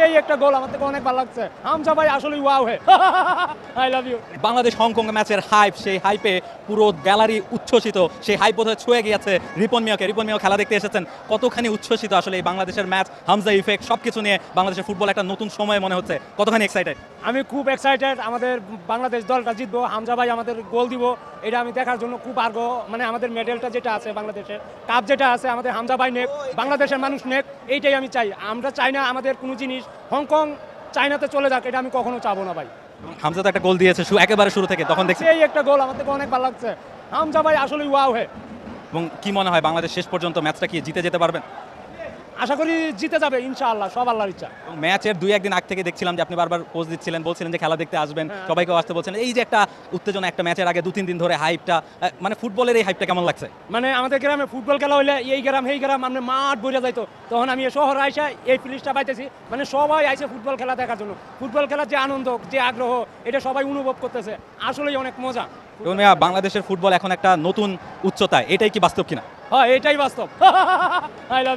এই একটা গোল আমার থেকে অনেক ভালো লাগছে। হামজা ভাই আসলে ওয়াও হে। I love you. Bangladesh Hong Kong ম্যাচের হাইপ, সেই হাইপে পুরো গ্যালারি উচ্ছ্বসিত। সেই হাইপ বোধহয় ছুঁয়ে গিয়েছে রিপন মিয়াও খেলা দেখতে এসেছেন। কতখানি উচ্ছ্বসিত আসলে এই বাংলাদেশের ম্যাচ, হামজা ইফেক্ট সবকিছু নিয়ে বাংলাদেশের ফুটবল একটা নতুন সময় মনে হচ্ছে। কতখানি এক্সাইটেড? আমি খুব এক্সাইটেড, আমাদের বাংলাদেশ দলটা জিতবো, হামজা ভাই আমাদের গোল দিব, এটা আমি দেখার জন্য খুব আগ্রহ। মানে আমাদের মেডেলটা যেটা আছে বাংলাদেশের, কাপ যেটা আছে আমাদের হামজা ভাই নেক, বাংলাদেশের মানুষ নেক, এইটাই আমি চাই। আমরা চাই না আমাদের কোনো জিনিস হংকং চায়নাতে চলে যাক, এটা আমি কখনো চাবো না ভাই। হামজা তো একটা গোল দিয়েছে একেবারে শুরু থেকে, তখন দেখছি। এই একটা গোল আমার থেকে অনেক ভালো লাগছে। হামজা ভাই আসলে ওয়াও হে। এবং কি মনে হয় বাংলাদেশ শেষ পর্যন্ত ম্যাচটা কি জিতে যেতে পারবেন? আশা করি জিতে যাবে ইনশাআল্লাহ, সব আল্লাহর ইচ্ছা। এবং ম্যাচের 2-1 দিন আগ থেকে দেখছিলাম যে আপনি বারবার পোস্ট দিচ্ছিলেন, বলছিলেন যে খেলা দেখতে আসবেন, সবাইকেও আসতে বলছেন। এই যে একটা উত্তেজনা, একটা ম্যাচের আগে 2-3 দিন ধরে হাইপটা, মানে ফুটবলের এই হাইপটা কেমন লাগছে? মানে আমাদের গ্রামে ফুটবল খেলা হইলে এই গ্রাম এই গ্রাম মানে মাঠ ভরে যাইতো, তখন আমি শহরে আইসা এই প্লেসটা পাইতেছি, মানে সবাই আইসে ফুটবল খেলা দেখার জন্য। ফুটবল খেলার যে আনন্দ, যে আগ্রহ, এটা সবাই অনুভব করতেছে, আসলেই অনেক মজা। এবং বাংলাদেশের ফুটবল এখন একটা নতুন উচ্চতায়, এটাই কি বাস্তব কিনা? হ্যাঁ, এটাই বাস্তব। I love